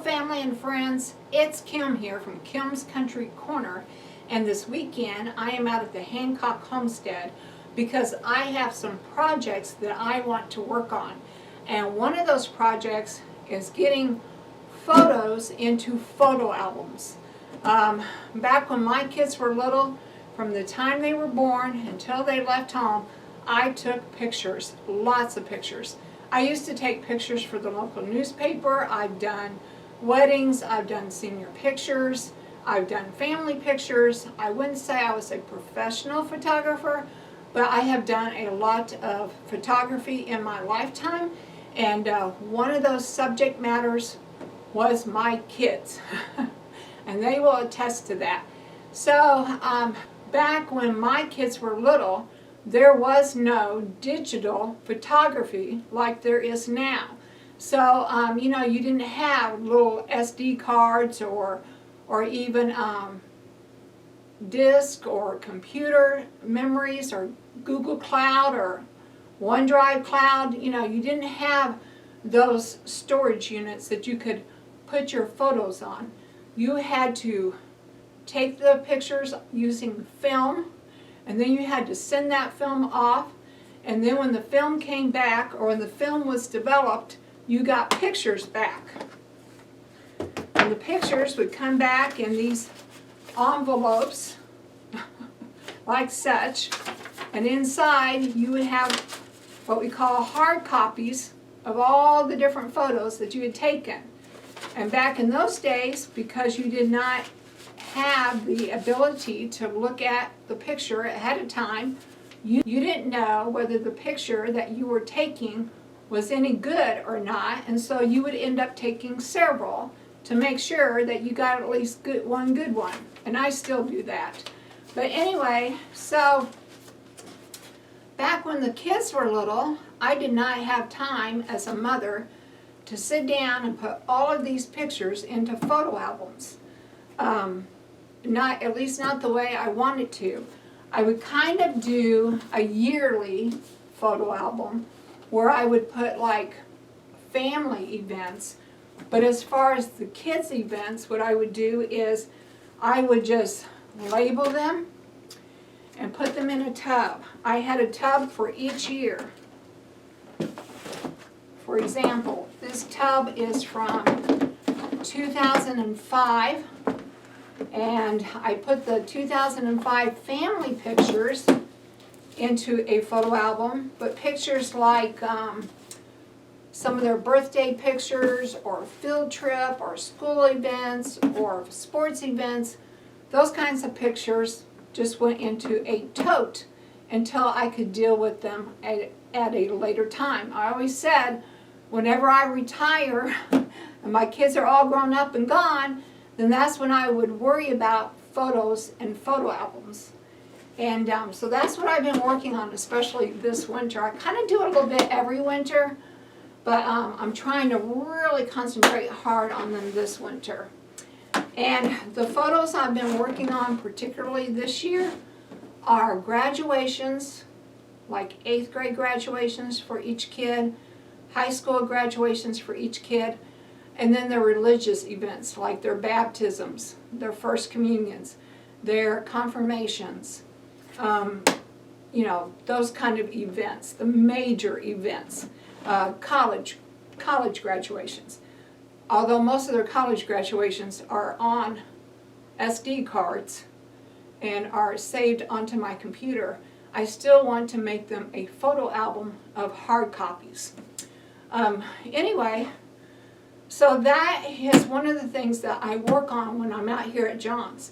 family and friends, it's Kim here from Kim's Country Corner, and this weekend I am out at the Hancock Homestead because I have some projects that I want to work on, and one of those projects is getting photos into photo albums. Back when my kids were little, from the time they were born until they left home, I took pictures, lots of pictures. I used to take pictures for the local newspaper. I've done weddings, I've done senior pictures, I've done family pictures. I wouldn't say I was a professional photographer, but I have done a lot of photography in my lifetime, and one of those subject matters was my kids, and they will attest to that. So back when my kids were little, there was no digital photography like there is now. So, you didn't have little SD cards or even disk or computer memories or Google Cloud or OneDrive Cloud. You didn't have those storage units that you could put your photos on. You had to take the pictures using film, and then you had to send that film off, and then when the film came back, or when the film was developed, you got pictures back. And the pictures would come back in these envelopes, like such, and inside you would have what we call hard copies of all the different photos that you had taken. And back in those days, because you did not have the ability to look at the picture ahead of time, you didn't know whether the picture that you were taking was any good or not, and so you would end up taking several to make sure that you got at least one good one, and I still do that. But anyway, so back when the kids were little, I did not have time as a mother to sit down and put all of these pictures into photo albums. At least not the way I wanted to. I would kind of do a yearly photo album where I would put like family events, but as far as the kids' events, what I would do is I would just label them and put them in a tub. I had a tub for each year. For example, this tub is from 2005. And I put the 2005 family pictures into a photo album, but pictures like some of their birthday pictures or field trip or school events or sports events, those kinds of pictures just went into a tote until I could deal with them at a later time. I always said, whenever I retire and my kids are all grown up and gone, then that's when I would worry about photos and photo albums. And so that's what I've been working on, especially this winter. I kind of do it a little bit every winter, but I'm trying to really concentrate hard on them this winter. And the photos I've been working on, particularly this year, are graduations, like 8th grade graduations for each kid, high school graduations for each kid, and then their religious events, like their baptisms, their first communions, their confirmations, those kind of events, the major events, college graduations. Although most of their college graduations are on SD cards and are saved onto my computer, I still want to make them a photo album of hard copies. Anyway, so that is one of the things that I work on when I'm out here at John's,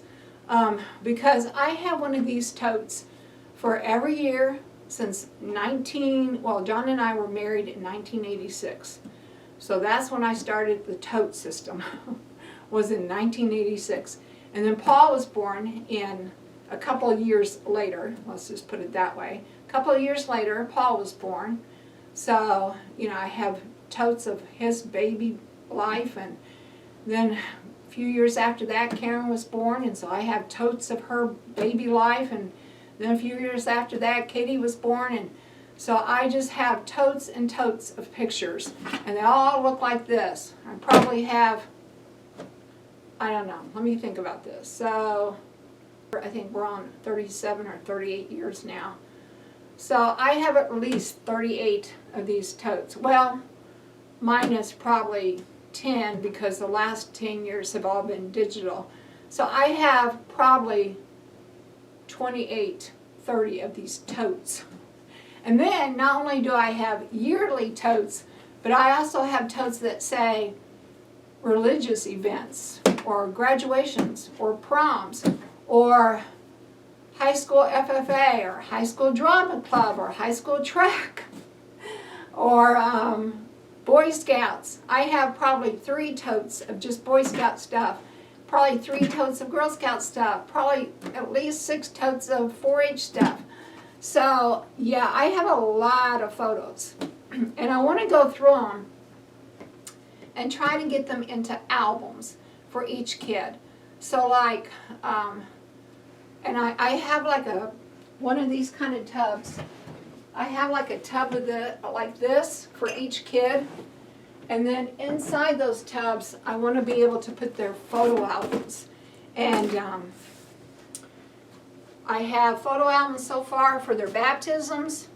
because I have one of these totes for every year since John and I were married in 1986. So that's when I started the tote system, was in 1986. And then Paul was born in a couple of years later, let's just put it that way. A couple of years later, Paul was born. So, I have totes of his baby life, and then a few years after that Karen was born, and so I have totes of her baby life, and then a few years after that Katie was born, and so I just have totes and totes of pictures, and they all look like this. I probably have I don't know, let me think about this. So I think we're on 37 or 38 years now. So I have at least 38 of these totes. Well, minus probably 10 because the last 10 years have all been digital. So I have probably 28, 30 of these totes. And then not only do I have yearly totes, but I also have totes that say religious events or graduations or proms or high school FFA or high school drama club or high school track or Boy Scouts. I have probably 3 totes of just Boy Scout stuff, probably 3 totes of Girl Scout stuff, probably at least 6 totes of 4-H stuff. So yeah, I have a lot of photos and I want to go through them and try to get them into albums for each kid. So like, and I have like one of these kind of tubs. I have like a tub of like this for each kid. And then inside those tubs, I want to be able to put their photo albums. And I have photo albums so far for their baptisms,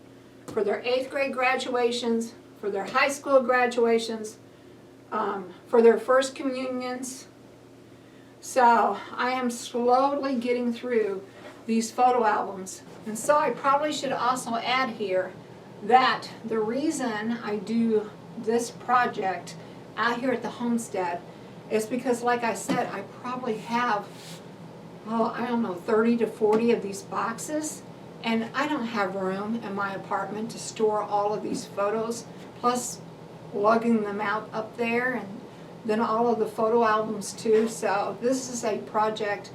for their 8th grade graduations, for their high school graduations, for their first communions. So I am slowly getting through these photo albums. And so I probably should also add here that the reason I do this project out here at the homestead is because, like I said, I probably have, I don't know, 30 to 40 of these boxes, and I don't have room in my apartment to store all of these photos, plus lugging them out up there, and then all of the photo albums too. So this is a project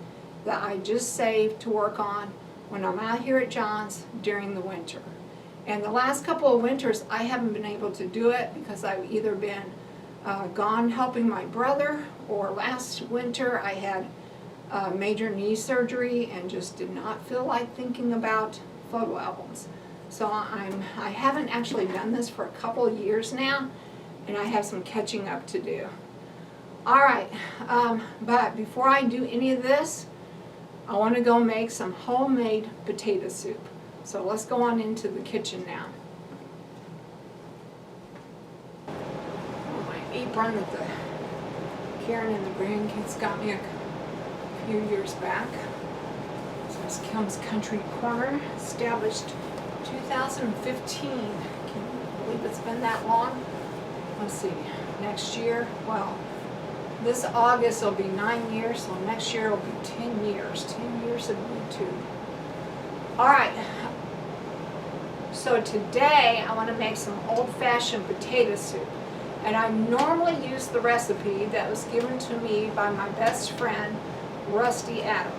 that I just saved to work on when I'm out here at John's during the winter. And the last couple of winters I haven't been able to do it because I've either been gone helping my brother, or last winter I had major knee surgery and just did not feel like thinking about photo albums. So I haven't actually done this for a couple of years now, and I have some catching up to do. Alright, but before I do any of this, I want to go make some homemade potato soup. So let's go on into the kitchen now. My apron that Karen and the grandkids got me a few years back. So it's Kim's Country Corner, established 2015. Can you believe it's been that long? Let's see, next year, well, this August will be 9 years, so next year will be 10 years. 10 years of YouTube. Alright, so today I want to make some old-fashioned potato soup. And I normally use the recipe that was given to me by my best friend, Rusty Adam.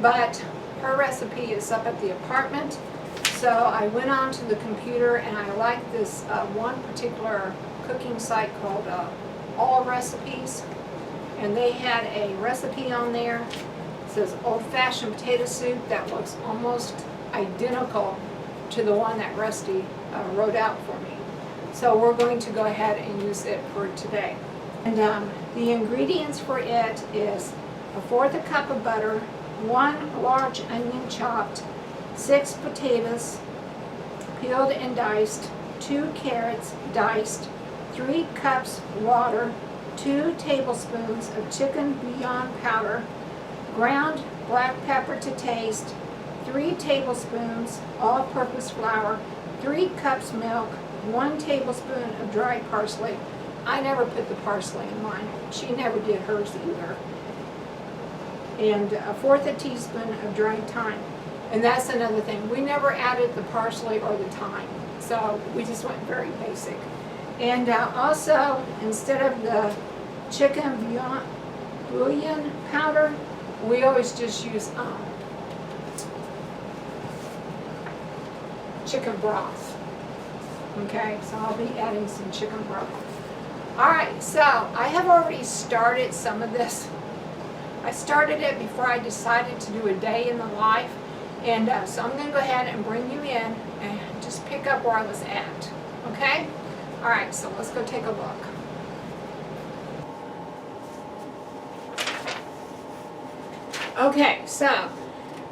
But her recipe is up at the apartment, so I went onto the computer and I liked this one particular cooking site called All Recipes, and they had a recipe on there. It says old-fashioned potato soup that looks almost identical to the one that Rusty wrote out for me. So we're going to go ahead and use it for today. And the ingredients for it is 1/4 cup of butter, 1 large onion chopped, 6 potatoes peeled and diced, 2 carrots diced, 3 cups water, 2 tablespoons of chicken bouillon powder, ground black pepper to taste, 3 tablespoons all-purpose flour, 3 cups milk, 1 tablespoon of dried parsley. I never put the parsley in mine. She never did hers either. And 1/4 teaspoon of dried thyme. And that's another thing. We never added the parsley or the thyme. So we just went very basic. And also, instead of the chicken bouillon powder, we always just use chicken broth. Okay, so I'll be adding some chicken broth. Alright, so I have already started some of this. I started it before I decided to do a day in the life. And so I'm going to go ahead and bring you in and just pick up where I was at. Okay? Alright, so let's go take a look. Okay, so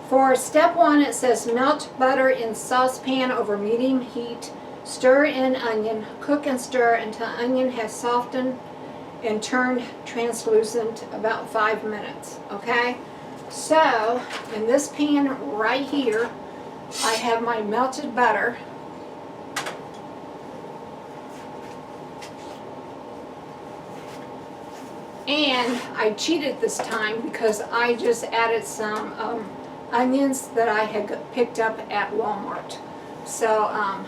for step 1, it says melt butter in saucepan over medium heat. Stir in onion. Cook and stir until onion has softened and turned translucent, about 5 minutes. Okay? So, in this pan right here, I have my melted butter. And I cheated this time because I just added some onions that I had picked up at Walmart. So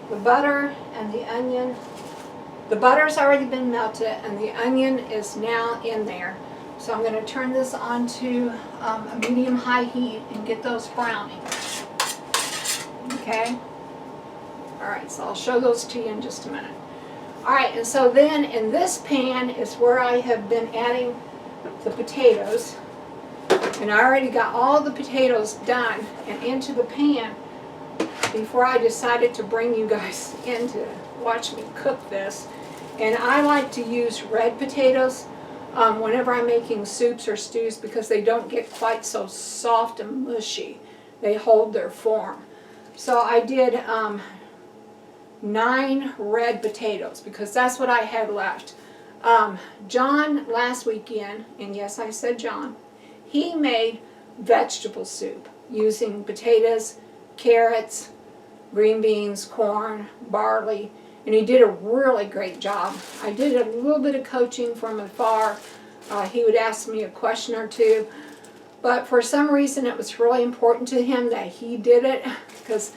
the butter and the onion, the butter's already been melted and the onion is now in there. So I'm going to turn this on to a medium-high heat and get those browning. Okay? Alright, so I'll show those to you in just a minute. Alright, and so then in this pan is where I have been adding the potatoes. And I already got all the potatoes done and into the pan before I decided to bring you guys in to watch me cook this. And I like to use red potatoes whenever I'm making soups or stews because they don't get quite so soft and mushy. They hold their form. So I did 9 red potatoes because that's what I had left. John last weekend, and yes I said John, he made vegetable soup using potatoes, carrots, green beans, corn, barley, and he did a really great job. I did a little bit of coaching from afar. He would ask me a question or two, but for some reason it was really important to him that he did it because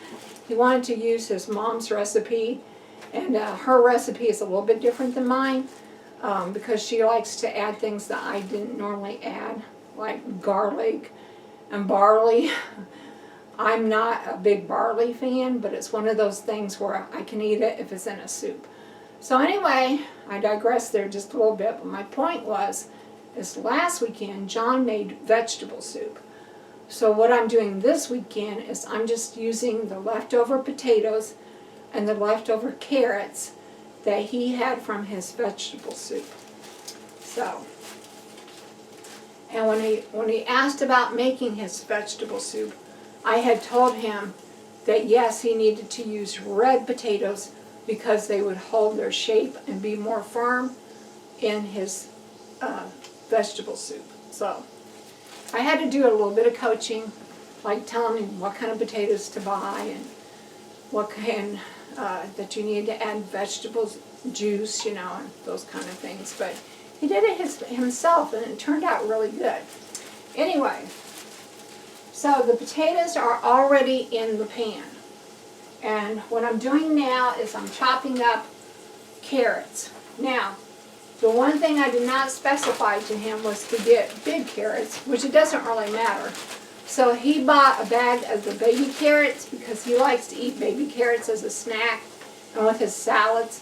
he wanted to use his mom's recipe, and her recipe is a little bit different than mine because she likes to add things that I didn't normally add, like garlic and barley. I'm not a big barley fan, but it's one of those things where I can eat it if it's in a soup. So anyway, I digressed there just a little bit, but my point was, is last weekend John made vegetable soup. So what I'm doing this weekend is I'm just using the leftover potatoes and the leftover carrots that he had from his vegetable soup. So, and when he asked about making his vegetable soup, I had told him that yes, he needed to use red potatoes because they would hold their shape and be more firm in his vegetable soup. So I had to do a little bit of coaching, like telling him what kind of potatoes to buy and what kind that you need to add vegetables juice, you know, and those kind of things. But he did it himself, and it turned out really good. Anyway, so the potatoes are already in the pan, and what I'm doing now is I'm chopping up carrots. Now, the one thing I did not specify to him was to get big carrots, which it doesn't really matter. So he bought a bag of the baby carrots because he likes to eat baby carrots as a snack and with his salads,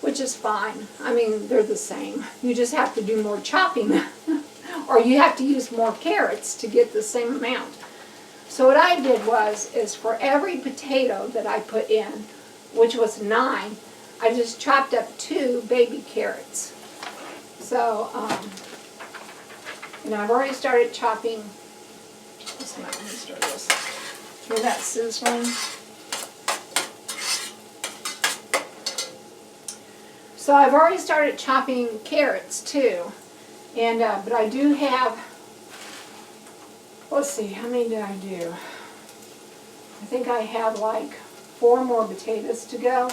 which is fine. I mean, they're the same. You just have to do more chopping or you have to use more carrots to get the same amount. So what I did is for every potato that I put in, which was 9, I just chopped up 2 baby carrots. So, and I've already started chopping. Let me start this. Hear that sizzling? So I've already started chopping carrots too, and but I do have. Let's see, how many did I do? I think I have like 4 more potatoes to go,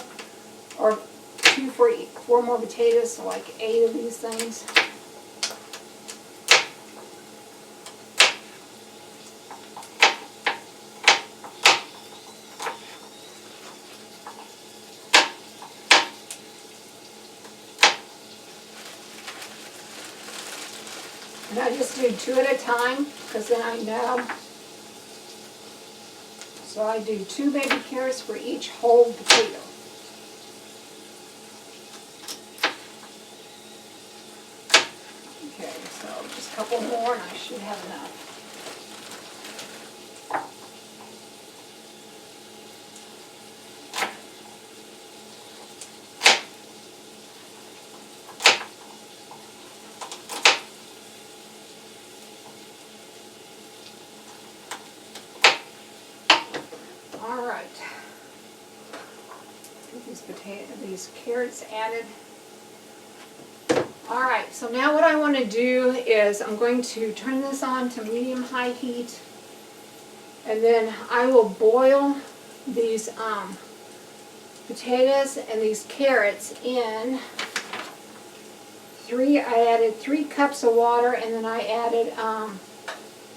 or 4 more potatoes, so like 8 of these things. And I just do 2 at a time, because then I know. So I do 2 baby carrots for each whole potato. Okay, so just a couple more and I should have enough. these carrots added. All right, so now what I want to do is I'm going to turn this on to medium-high heat, and then I will boil these potatoes and these carrots in I added 3 cups of water, and then I added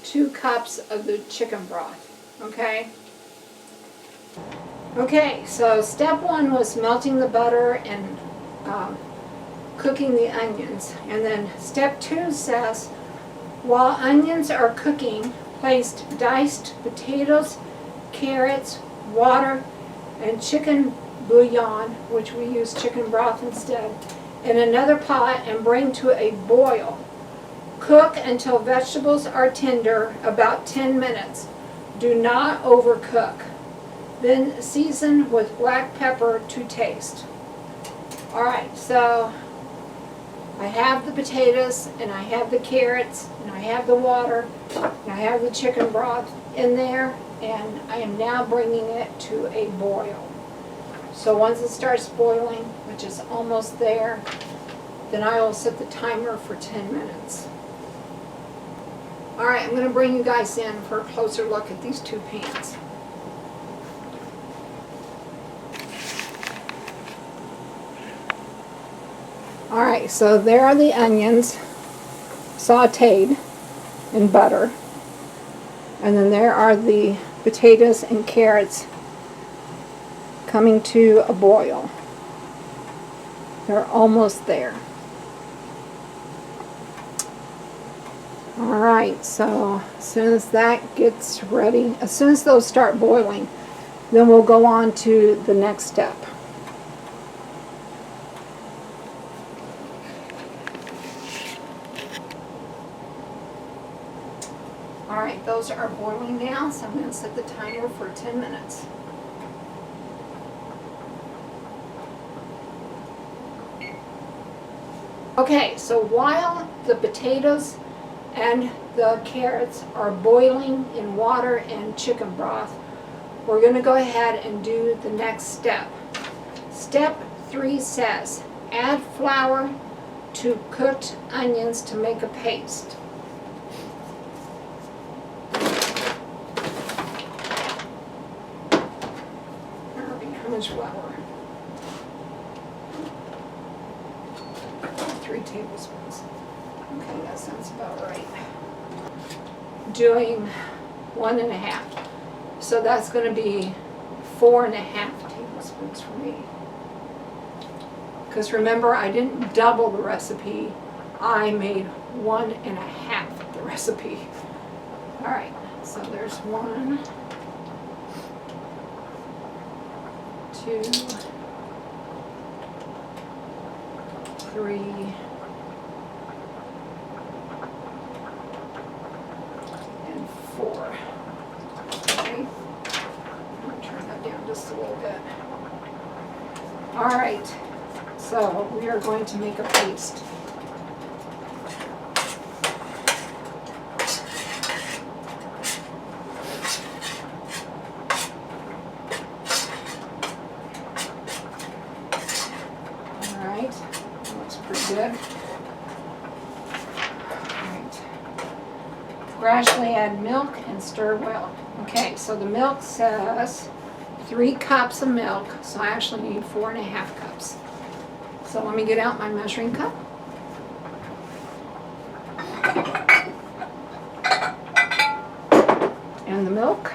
2 cups of the chicken broth, okay? Okay, so step 1 was melting the butter and cooking the onions. And then step 2 says, while onions are cooking, place diced potatoes, carrots, water, and chicken bouillon, which we use chicken broth instead, in another pot and bring to a boil. Cook until vegetables are tender, about 10 minutes. Do not overcook. Then season with black pepper to taste. Alright, so I have the potatoes, and I have the carrots, and I have the water, and I have the chicken broth in there, and I am now bringing it to a boil. So once it starts boiling, which is almost there, then I will set the timer for 10 minutes. Alright, I'm going to bring you guys in for a closer look at these 2 pans. Alright, so there are the onions sauteed in butter. And then there are the potatoes and carrots coming to a boil. They're almost there. Alright, so as soon as that gets ready, as soon as those start boiling, then we'll go on to the next step. Alright, those are boiling now, so I'm going to set the timer for 10 minutes. Okay, so while the potatoes and the carrots are boiling in water and chicken broth, we're going to go ahead and do the next step. Step 3 says, add flour to cooked onions to make a paste. How much flour? 3 tablespoons. Okay, that sounds about right. Doing 1.5. So that's going to be 4.5 tablespoons for me. Because remember, I didn't double the recipe. I made 1.5 the recipe. Alright, so there's 1, 2, 3, and 4. Okay, I'm going to turn that down just a little bit. Alright, so we are going to make a paste. Good. Right. Gradually add milk and stir well. Okay, so the milk says 3 cups of milk, so I actually need 4.5 cups. So let me get out my measuring cup. And the milk.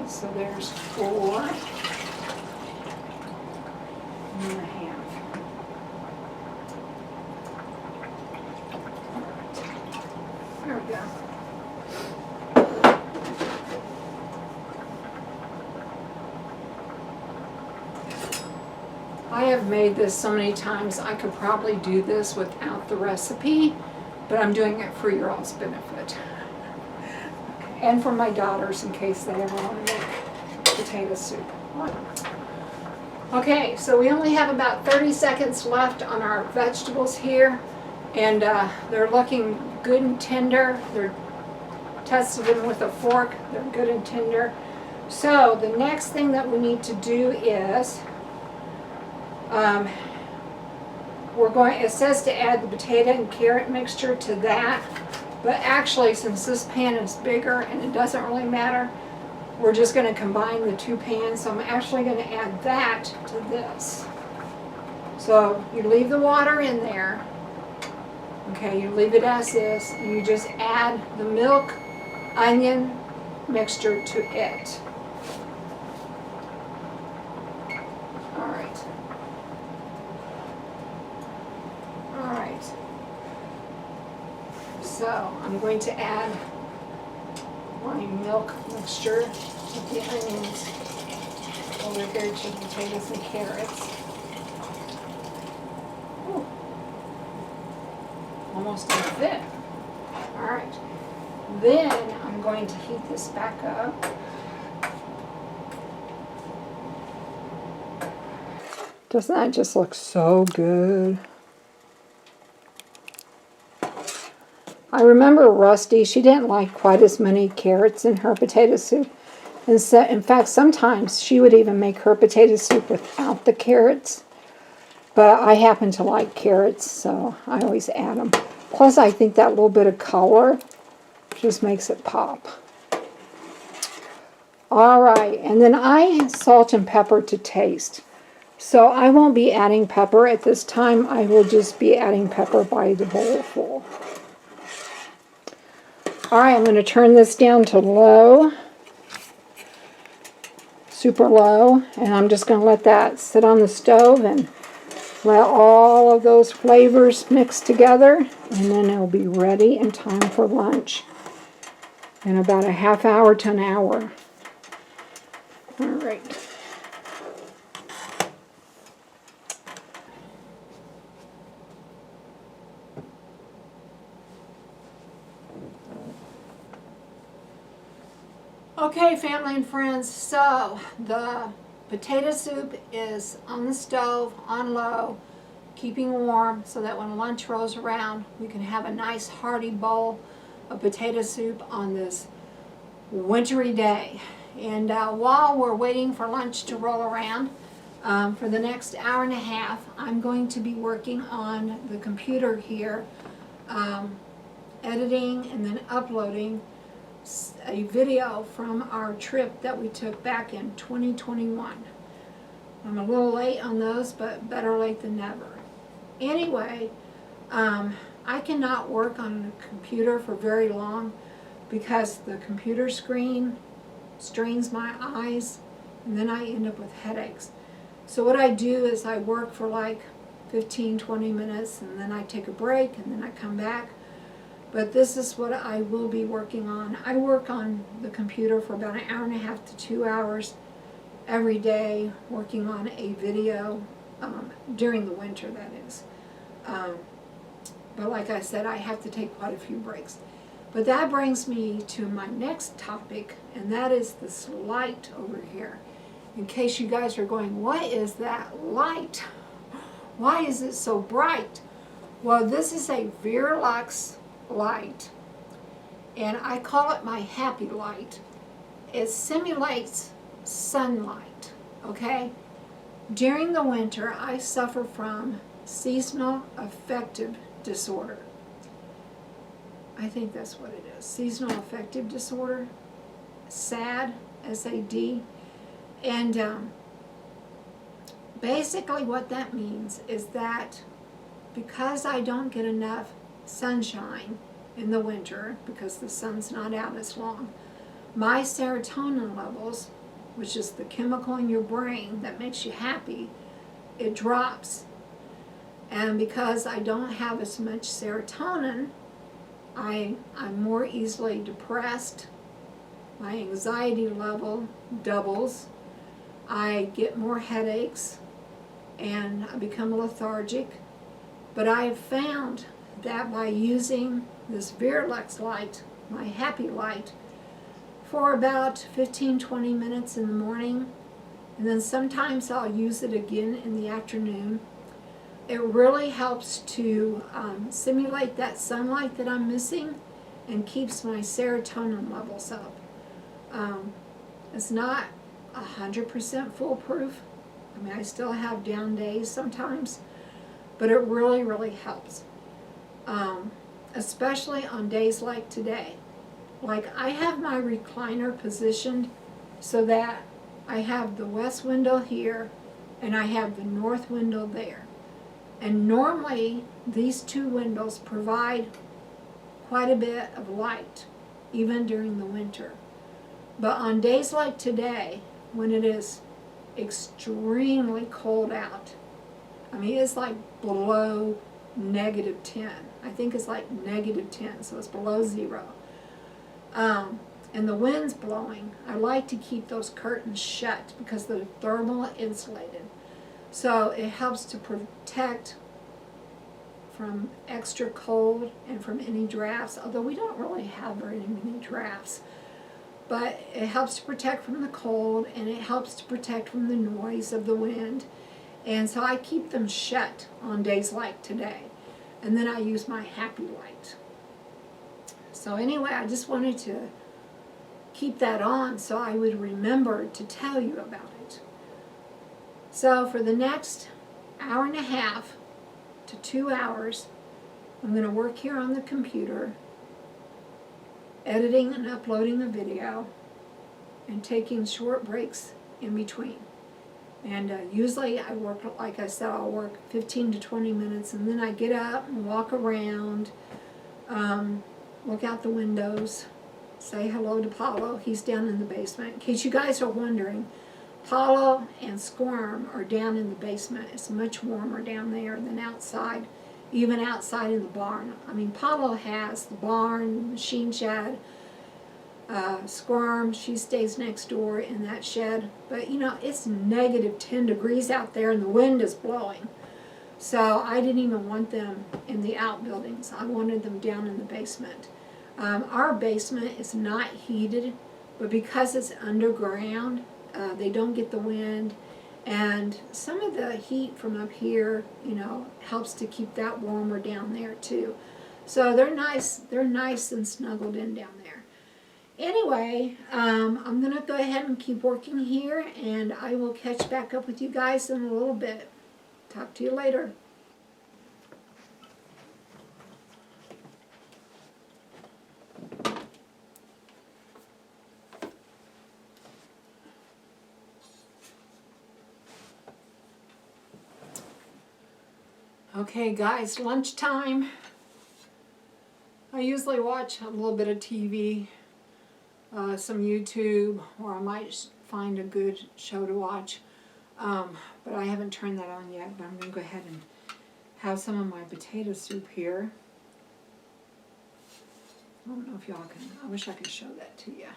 So there's 4.5. There we go. I have made this so many times, I could probably do this without the recipe, but I'm doing it for your all's benefit. And for my daughters in case they ever want to make potato soup. Okay, so we only have about 30 seconds left on our vegetables here, and they're looking good and tender. They're tested them with a fork. They're good and tender. So the next thing that we need to do is it says to add the potato and carrot mixture to that, but actually, since this pan is bigger and it doesn't really matter, we're just going to combine the two pans. So I'm actually going to add that to this. So you leave the water in there. Okay, you leave it as is. You just add the milk, onion mixture to it. All right. All right. So I'm going to add my milk mixture with the onions over here to the potatoes and carrots. Ooh. Almost a fit. All right. Then I'm going to heat this back up. Doesn't that just look so good? I remember Rusty, she didn't like quite as many carrots in her potato soup. And so, in fact, sometimes she would even make her potato soup without the carrots. But I happen to like carrots, so I always add them. Plus, I think that little bit of color just makes it pop. All right, and then I salt and pepper to taste. So I won't be adding pepper at this time. I will just be adding pepper by the bowlful. All right, I'm going to turn this down to low, super low, and I'm just going to let that sit on the stove and let all of those flavors mix together, and then it'll be ready in time for lunch in about a half hour to an hour. All right. Okay, family and friends, so the potato soup is on the stove, on low, keeping warm so that when lunch rolls around, we can have a nice hearty bowl of potato soup on this wintry day. And while we're waiting for lunch to roll around, for the next hour and a half, I'm going to be working on the computer here, editing and then uploading a video from our trip that we took back in 2021. I'm a little late on those, but better late than never. Anyway, I cannot work on a computer for very long because the computer screen strains my eyes and then I end up with headaches. So what I do is I work for like 15-20 minutes and then I take a break and then I come back. But this is what I will be working on. I work on the computer for about an hour and a half to 2 hours every day, working on a video during the winter, that is. But like I said, I have to take quite a few breaks. But that brings me to my next topic, and that is this light over here. In case you guys are going, what is that light? Why is it so bright? Well, this is a Verlux light, and I call it my happy light. It simulates sunlight, okay? During the winter, I suffer from seasonal affective disorder. I think that's what it is, seasonal affective disorder, SAD, S-A-D, and basically what that means is that because I don't get enough sunshine in the winter because the sun's not out as long, my serotonin levels, which is the chemical in your brain that makes you happy, it drops. And because I don't have as much serotonin, I'm more easily depressed. My anxiety level doubles. I get more headaches and I become lethargic. But I have found that by using this Verlux light, my happy light, for about 15-20 minutes in the morning, and then sometimes I'll use it again in the afternoon. It really helps to simulate that sunlight that I'm missing and keeps my serotonin levels up. It's not 100% foolproof. I mean, I still have down days sometimes, but it really, really helps. Especially on days like today. Like, I have my recliner positioned so that I have the west window here and I have the north window there. And normally these two windows provide quite a bit of light, even during the winter. But on days like today, when it is extremely cold out, I mean, it's like below -10. I think it's like -10, so it's below 0. And the wind's blowing. I like to keep those curtains shut because they're thermal insulated. So it helps to protect from extra cold and from any drafts, although we don't really have very many drafts. But it helps to protect from the cold, and it helps to protect from the noise of the wind. And so I keep them shut on days like today. And then I use my happy light. So anyway, I just wanted to keep that on so I would remember to tell you about it. So for the next hour and a half to 2 hours, I'm going to work here on the computer, editing and uploading a video, and taking short breaks in between. And usually I work, like I said, I'll work 15 to 20 minutes, and then I get up and walk around, look out the windows, say hello to Paulo. He's down in the basement. In case you guys are wondering, Paulo and Squirm are down in the basement. It's much warmer down there than outside, even outside in the barn. I mean, Paulo has the barn, machine shed. Squirm, she stays next door in that shed. But you know, it's -10 degrees out there and the wind is blowing. So I didn't even want them in the outbuildings. I wanted them down in the basement. Our basement is not heated, but because it's underground, they don't get the wind. And some of the heat from up here, you know, helps to keep that warmer down there too. So they're nice and snuggled in down there. Anyway, I'm going to go ahead and keep working here, and I will catch back up with you guys in a little bit. Talk to you later. Okay guys, lunchtime. I usually watch a little bit of TV, some YouTube, or I might find a good show to watch. But I haven't turned that on yet, but I'm going to go ahead and have some of my potato soup here. I don't know if y'all can, I wish I could show that to you.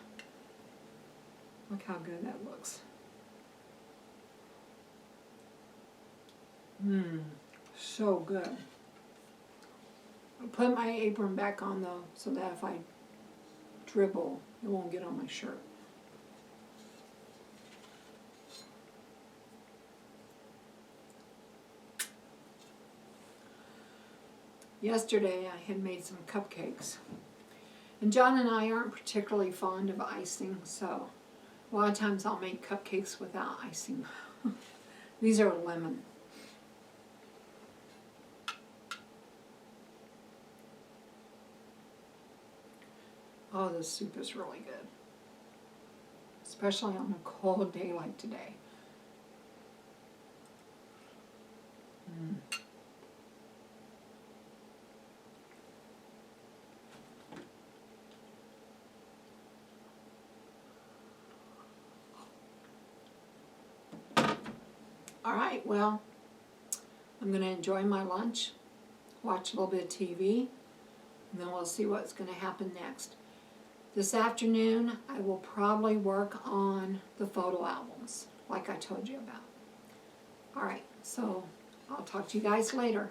Look how good that looks. So good. I'll put my apron back on though, so that if I dribble, it won't get on my shirt. Yesterday I had made some cupcakes. And John and I aren't particularly fond of icing, so a lot of times I'll make cupcakes without icing. These are lemon. Oh, this soup is really good, especially on a cold day like today. All right, well, I'm going to enjoy my lunch, watch a little bit of TV, and then we'll see what's going to happen next. This afternoon, I will probably work on the photo albums, like I told you about. All right, so I'll talk to you guys later.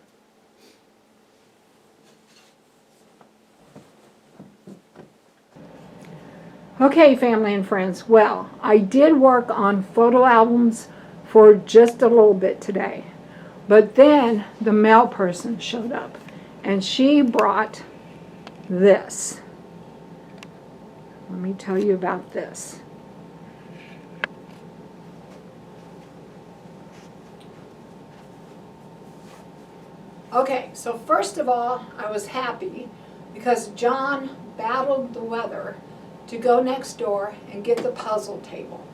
Okay, family and friends, well, I did work on photo albums for just a little bit today. But then the mail person showed up, and she brought this. Let me tell you about this. Okay, so first of all, I was happy because John battled the weather to go next door and get the puzzle table.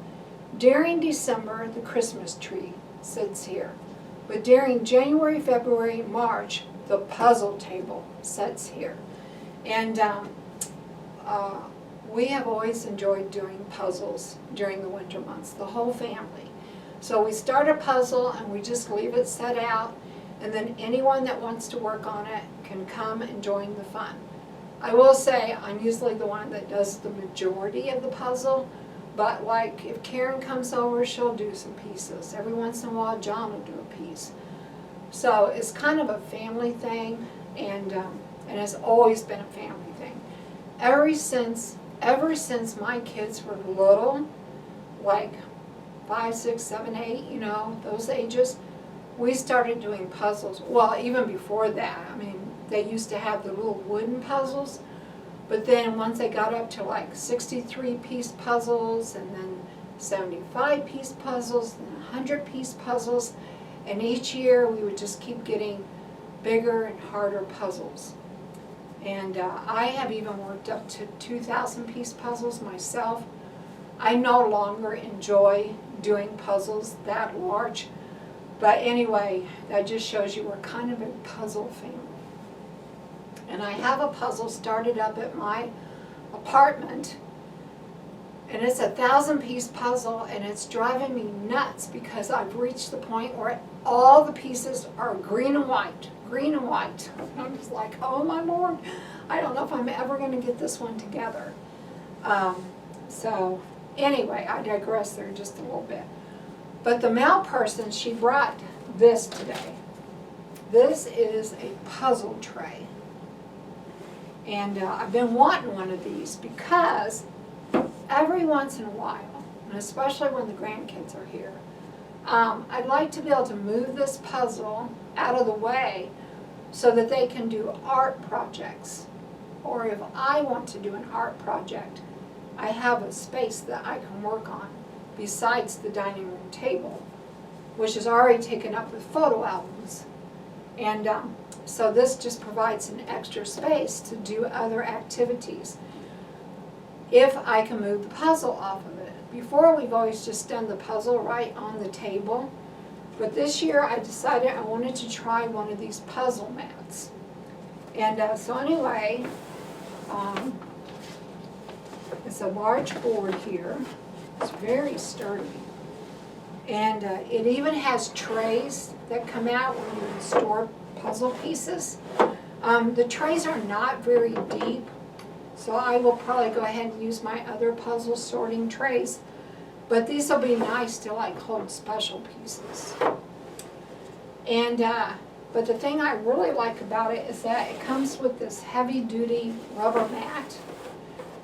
During December, the Christmas tree sits here. But during January, February, March, the puzzle table sits here. And we have always enjoyed doing puzzles during the winter months, the whole family. So we start a puzzle and we just leave it set out, and then anyone that wants to work on it can come and join the fun. I will say I'm usually the one that does the majority of the puzzle, but like if Karen comes over, she'll do some pieces. Every once in a while, John will do a piece. So it's kind of a family thing, and it's always been a family thing. Ever since my kids were little, like 5, 6, 7, 8, you know, those ages, we started doing puzzles. Well, even before that, I mean, they used to have the little wooden puzzles, but then once they got up to like 63-piece puzzles, and then 75-piece puzzles, and 100-piece puzzles, and each year we would just keep getting bigger and harder puzzles. And I have even worked up to 2,000-piece puzzles myself. I no longer enjoy doing puzzles that large, but anyway, that just shows you we're kind of a puzzle family. And I have a puzzle started up at my apartment, and it's a 1,000-piece puzzle, and it's driving me nuts because I've reached the point where all the pieces are green and white. Green and white. I'm just like, oh my Lord, I don't know if I'm ever going to get this one together. So anyway, I digress there just a little bit. But the mail person, she brought this today. This is a puzzle tray. And I've been wanting one of these because every once in a while, and especially when the grandkids are here, I'd like to be able to move this puzzle out of the way so that they can do art projects. Or if I want to do an art project, I have a space that I can work on besides the dining room table, which is already taken up with photo albums. And so this just provides an extra space to do other activities if I can move the puzzle off of it. Before, we've always just done the puzzle right on the table, but this year I decided I wanted to try one of these puzzle mats. And so anyway, it's a large board here. It's very sturdy. And it even has trays that come out when you store puzzle pieces. The trays are not very deep, so I will probably go ahead and use my other puzzle sorting trays. But these will be nice to like hold special pieces. And but the thing I really like about it is that it comes with this heavy-duty rubber mat.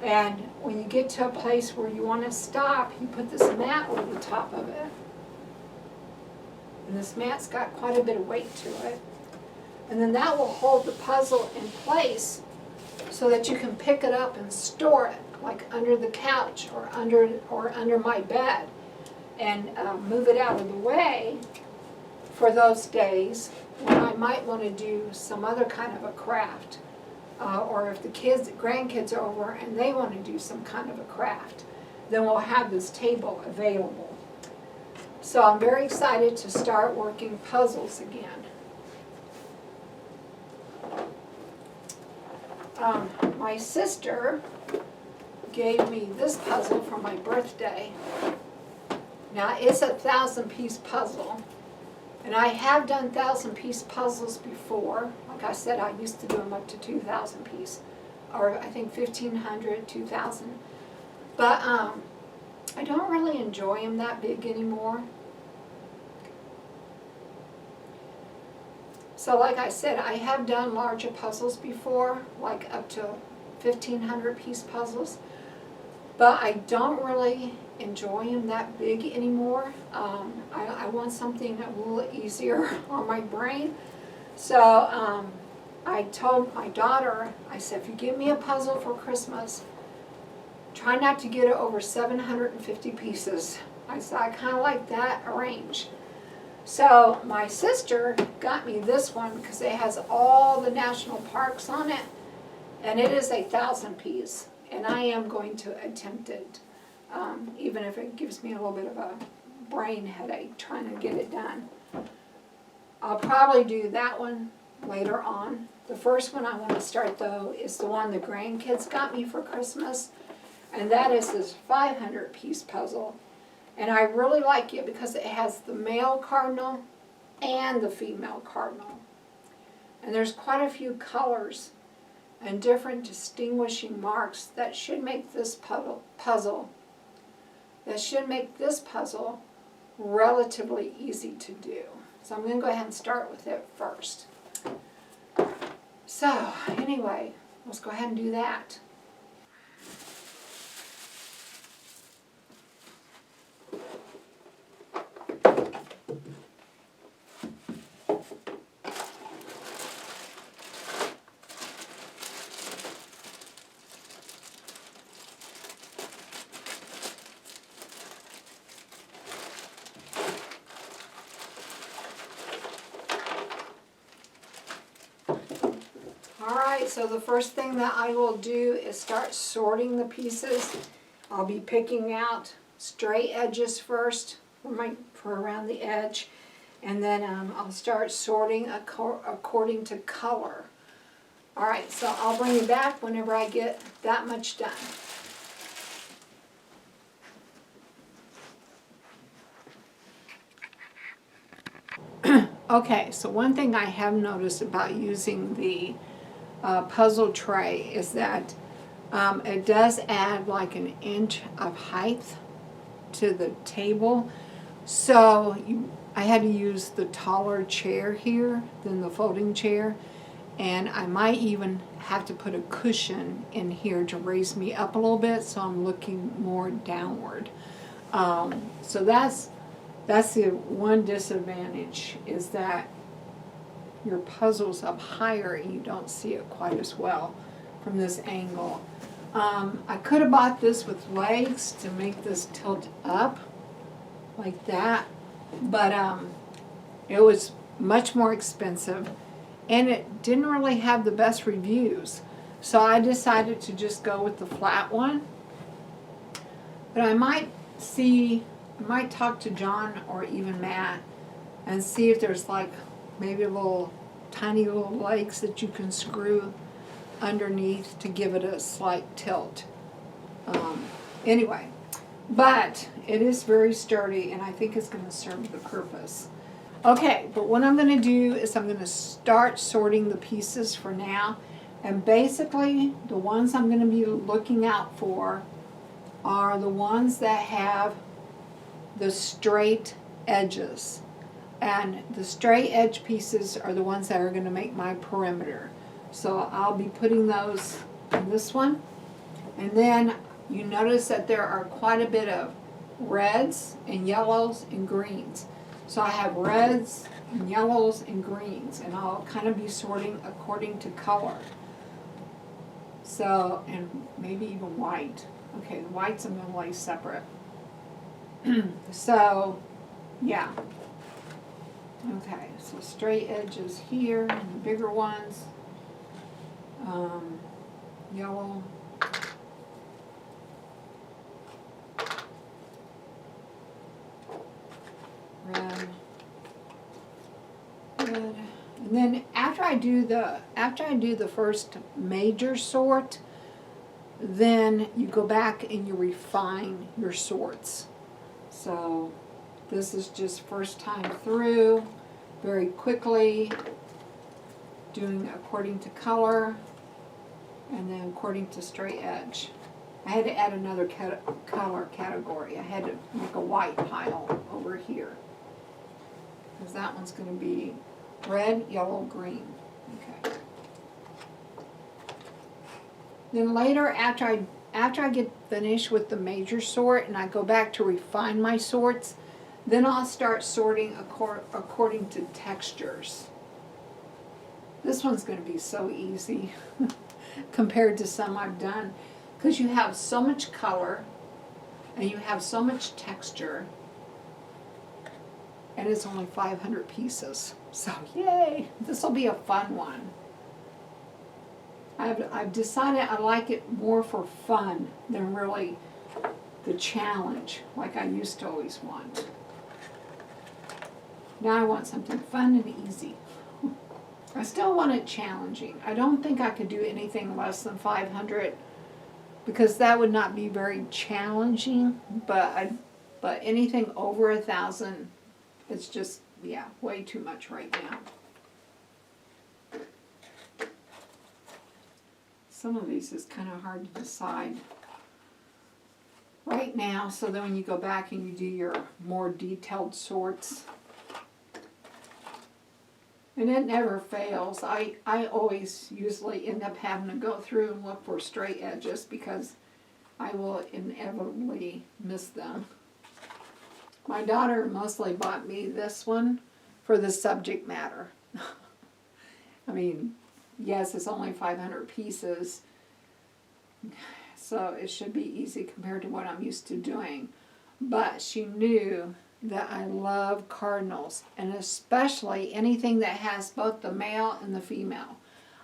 And when you get to a place where you want to stop, you put this mat over the top of it. And this mat's got quite a bit of weight to it. And then that will hold the puzzle in place so that you can pick it up and store it, like under the couch or under my bed, and move it out of the way for those days when I might want to do some other kind of a craft. Or if the grandkids are over and they want to do some kind of a craft, then we'll have this table available. So I'm very excited to start working puzzles again. My sister gave me this puzzle for my birthday. Now it's a 1,000-piece puzzle, and I have done 1,000-piece puzzles before. Like I said, I used to do them up to 2,000 piece, or I think 1,500, 2,000. But I don't really enjoy them that big anymore. So like I said, I have done larger puzzles before, like up to 1,500-piece puzzles. but I don't really enjoy them that big anymore. I want something a little easier on my brain. So I told my daughter, I said, if you give me a puzzle for Christmas, try not to get it over 750 pieces. I said, I kind of like that range. So my sister got me this one because it has all the national parks on it, and it is 1,000 piece, and I am going to attempt it, even if it gives me a little bit of a brain headache trying to get it done. I'll probably do that one later on. The first one I want to start though is the one the grandkids got me for Christmas, and that is this 500 piece puzzle. And I really like it because it has the male cardinal and the female cardinal. And there's quite a few colors and different distinguishing marks that should make this puzzle relatively easy to do. So I'm going to go ahead and start with it first. So anyway, let's go ahead and do that. So the first thing that I will do is start sorting the pieces. I'll be picking out straight edges first for around the edge, and then I'll start sorting according to color. All right, so I'll bring you back whenever I get that much done. Okay, so one thing I have noticed about using the puzzle tray is that it does add like an inch of height to the table. So I had to use the taller chair here than the folding chair, and I might even have to put a cushion in here to raise me up a little bit so I'm looking more downward. So that's the one disadvantage, is that your puzzle's up higher and you don't see it quite as well from this angle. I could have bought this with legs to make this tilt up like that, but it was much more expensive and it didn't really have the best reviews. So I decided to just go with the flat one. But I might talk to John or even Matt and see if there's like maybe tiny little legs that you can screw underneath to give it a slight tilt. Anyway, but it is very sturdy and I think it's going to serve the purpose. Okay, but what I'm going to do is I'm going to start sorting the pieces for now, and basically the ones I'm going to be looking out for are the ones that have the straight edges. And the straight edge pieces are the ones that are going to make my perimeter. So I'll be putting those in this one. And then you notice that there are quite a bit of reds and yellows and greens. So I have reds and yellows and greens, and I'll kind of be sorting according to color. So, and maybe even white. Okay, the whites I'm going to lay separate. So, yeah. Okay, so straight edges here, and the bigger ones, yellow, red, and then after I do the first major sort, then you go back and you refine your sorts. So this is just first time through, very quickly, doing according to color, and then according to straight edge. I had to add another color category. I had to make a white pile over here, because that one's going to be red, yellow, green. Okay. Then later, after after I get finished with the major sort and I go back to refine my sorts, then I'll start sorting according to textures. This one's going to be so easy compared to some I've done, because you have so much color and you have so much texture, and it's only 500 pieces. So yay, this will be a fun one. I've decided I like it more for fun than really the challenge like I used to always want. Now I want something fun and easy. I still want it challenging. I don't think I could do anything less than 500 because that would not be very challenging, but anything over 1,000, it's just, yeah, way too much right now. Some of these is kind of hard to decide right now, so then when you go back and you do your more detailed sorts, and it never fails. I always usually end up having to go through and look for straight edges because I will inevitably miss them. My daughter mostly bought me this one for the subject matter. I mean, yes, it's only 500 pieces, so it should be easy compared to what I'm used to doing. But she knew that I love cardinals, and especially anything that has both the male and the female.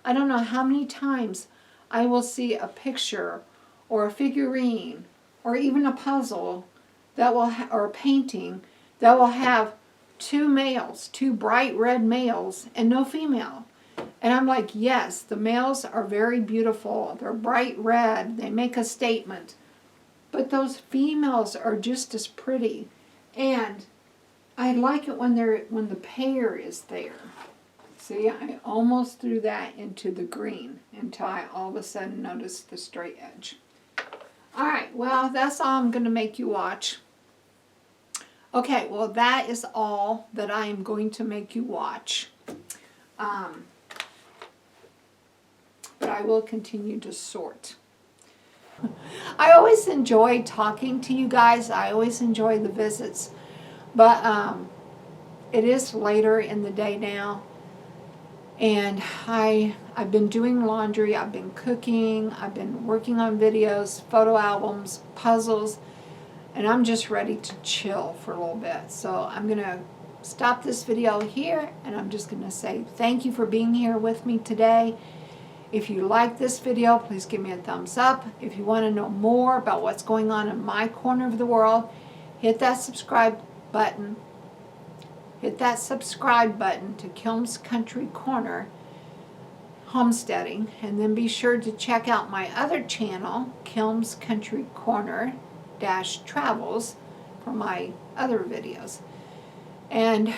I don't know how many times I will see a picture or a figurine or even a puzzle that will or a painting that will have two males, two bright red males, and no female. And I'm like, yes, the males are very beautiful. They're bright red. They make a statement. But those females are just as pretty. And I like it when the pair is there. See, I almost threw that into the green until I all of a sudden noticed the straight edge. All right, well, that's all I'm going to make you watch. Okay, well, that is all that I am going to make you watch. But I will continue to sort. I always enjoy talking to you guys. I always enjoy the visits. But it is later in the day now. And I've been doing laundry. I've been cooking. I've been working on videos, photo albums, puzzles. And I'm just ready to chill for a little bit. So I'm going to stop this video here. And I'm just going to say thank you for being here with me today. If you like this video, please give me a thumbs up. If you want to know more about what's going on in my corner of the world, hit that subscribe button. Hit that subscribe button to Kilm's Country Corner Homesteading. And then be sure to check out my other channel, Kilm's Country Corner Travels, for my other videos. And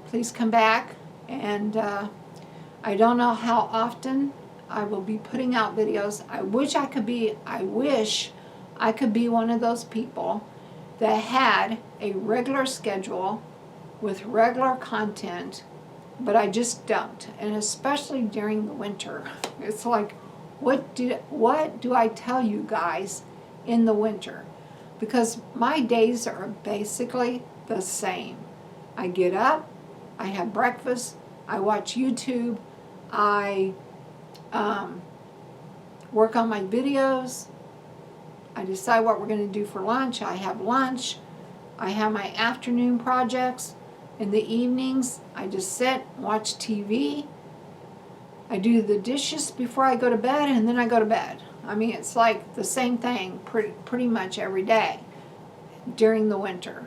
please come back. And I don't know how often I will be putting out videos. I wish I could be one of those people that had a regular schedule with regular content, but I just don't. And especially during the winter. It's like, what do I tell you guys in the winter? Because my days are basically the same. I get up, I have breakfast, I watch YouTube, I work on my videos, I decide what we're going to do for lunch, I have lunch, I have my afternoon projects. In the evenings, I just sit, watch TV, I do the dishes before I go to bed, and then I go to bed. I mean, it's like the same thing pretty much every day during the winter.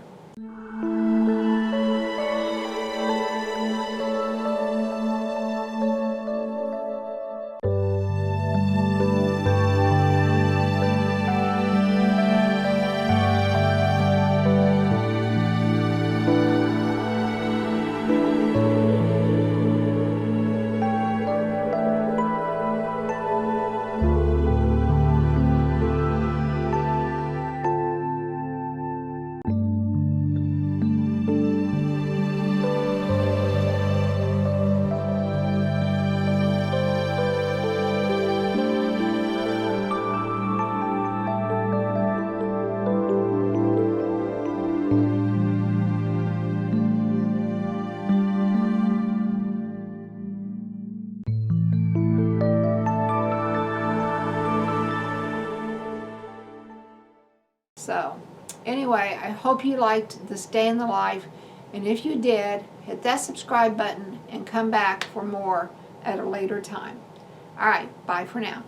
anyway, I hope you liked this day in the life, and if you did, hit that subscribe button and come back for more at a later time. All right, bye for now.